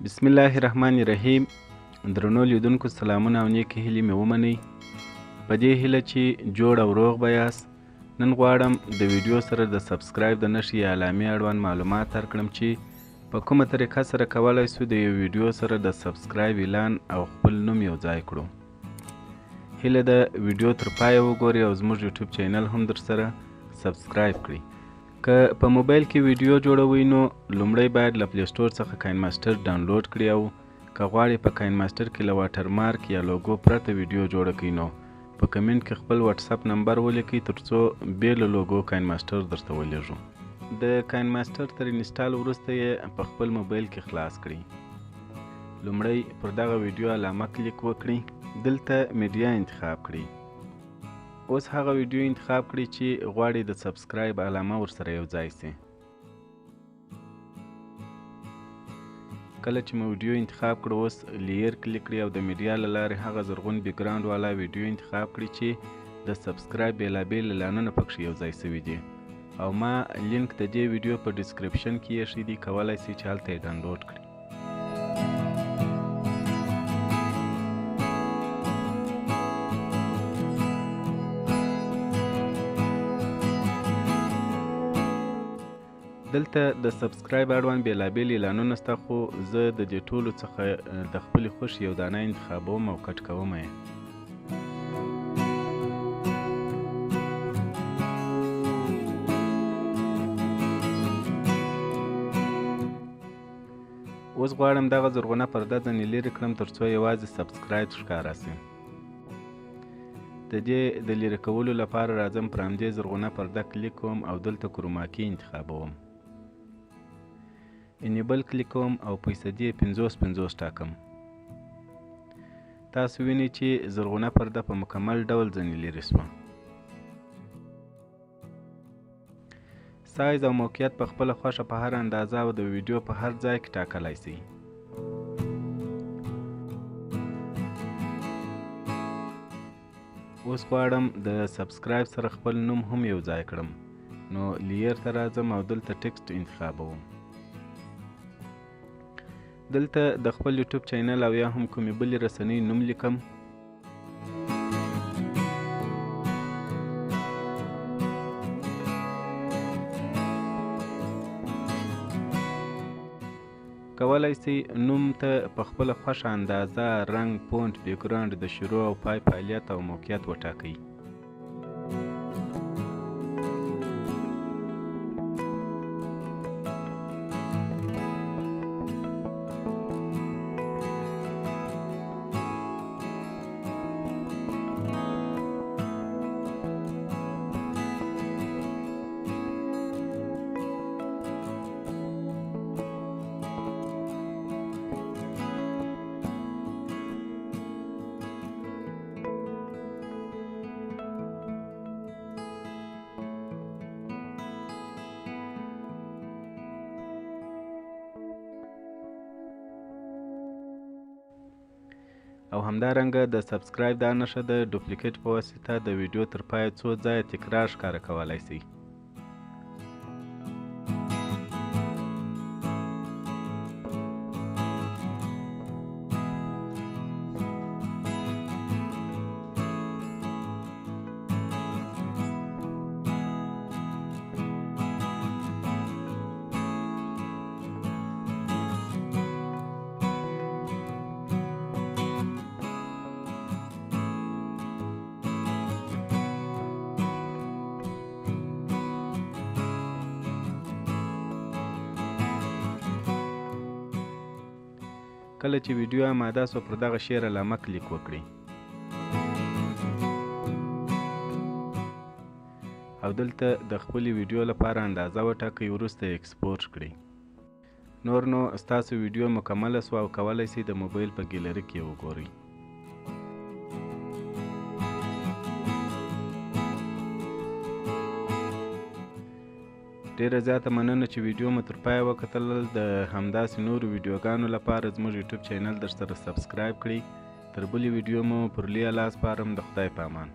بسم الله الرحمن الرحیم. درنو لیدونکو سلامونه او نیکې هیلې مې ومنئ. په دې هیله چې جوړ او روغ به یاست، نن غواړم د ویډیو سره د سبسکرایب د نښې یا علامې اړوند معلومات درکړم چې په کومه طریقه سره کولی سو د یو ویډیو سره د سبسکرایب اعلان او خپل نوم یو ځای کړو. هیله ده ویډیو تر پایه وګورئ او زموږ یوټیوب چینل هم در سره سبسکرایب کړئ. که په موبایل کې ویډیو جوړوئ نو لومړی باید له پلی سټور څخه کاین ماسټر ډاونلوډ کړئ او که غواړئ په کاین ماسټر کې له واټر مارک یا لوګو پرته ویډیو جوړه کړئ نو په کمنټ کې خپل واتساپ نمبر ولیکئ ترڅو بې له لوګو کاین ماسټر درته ولیږو. د کاین ماسټر تر انسټال وروسته یې په خپل موبایل کې خلاص کړئ. لومړی پر دغه ویډیو علامه کلیک وکړئ، دلته میډیا انتخاب کړئ. اوس هغه ویډیو انتخاب کړئ چې غواړئ د سبسکرایب علامه ورسره یو ځای سي. کله چې مو ویډیو انتخاب کړو اوس لیر کلیک کړئ او د میډیا له لارې هغه زرغون بیکګراوند والا ویډیو انتخاب کړئ چې د سبسکرایب بېلابېل اعلانونه پکښې یو ځای سوي دي او ما لینک د دې ویډیو په ډسکرپشن کې ایښی دی، کولی سئ چې هلته یې ډاونلوډ کړئ. دلته د سبسکرایب اړوند بېلابېل اعلانونه شته، خو زه د دې ټولو څخه د خپلې خوښې یو دانه انتخابوم او کټ کوم یې. اوس غواړم دغه زرغونه پرده ځنې لرې کړم ترڅو یوازې سبسکرایب ښکاره سي. د دې د لرې کولو لپاره راځم پر همدې زرغونه پرده کلیک کوم او دلته کروماکي انتخابوم. انیبل کلیک کوم او فیصدي 50-50 ټاکم. تاسو وینئ چې زرغونه پرده په مکمل ډول ځنې لرې سوه. سایز او موقعیت په خپله خوښه په هر اندازه او د ویډیو په هر ځای کې ټاکلی سئ. اوس غواړم د سبسکرایب سره خپل نوم هم یو ځای کړم، نو لیر ته راځم او دلته ټکسټ انتخابوم. دلته د خپل یوټیوب چینل او یا هم کومې بلې رسنۍ نوم لیکم. کولی سئ نوم ته په خپله خوښه اندازه، رنګ، فونټ، بیکګراوند، د شروع او پای فعالیت او موقعیت وټاکئ. او همدارنګه د سبسکرایب دا نښه د ډوپلیکیټ په واسطه د ویډیو تر پایه څو ځایه تکرار ښکاره کولی سئ. کله چې ویډیو آماده سو پر دغه شیر علامه کلیک وکړئ او دلته د خپلې ویډیو لپاره اندازه وټاکئ، وروسته یې اکسپورټ کړئ. نور نو ستاسو ویډیو مکمله سوه او کولی سئ د موبایل په ګیلري کې وګورئ. ډیره زیاته مننه چې ویډیو مو تر پایه وکتل. د همداسې نورو ویډیوګانو لپاره زموږ یوټیوب چینل در سره سبسکرایب کړئ. تر بلې ویډیو مو پر لویه لاس سپارم. د خدای په امان.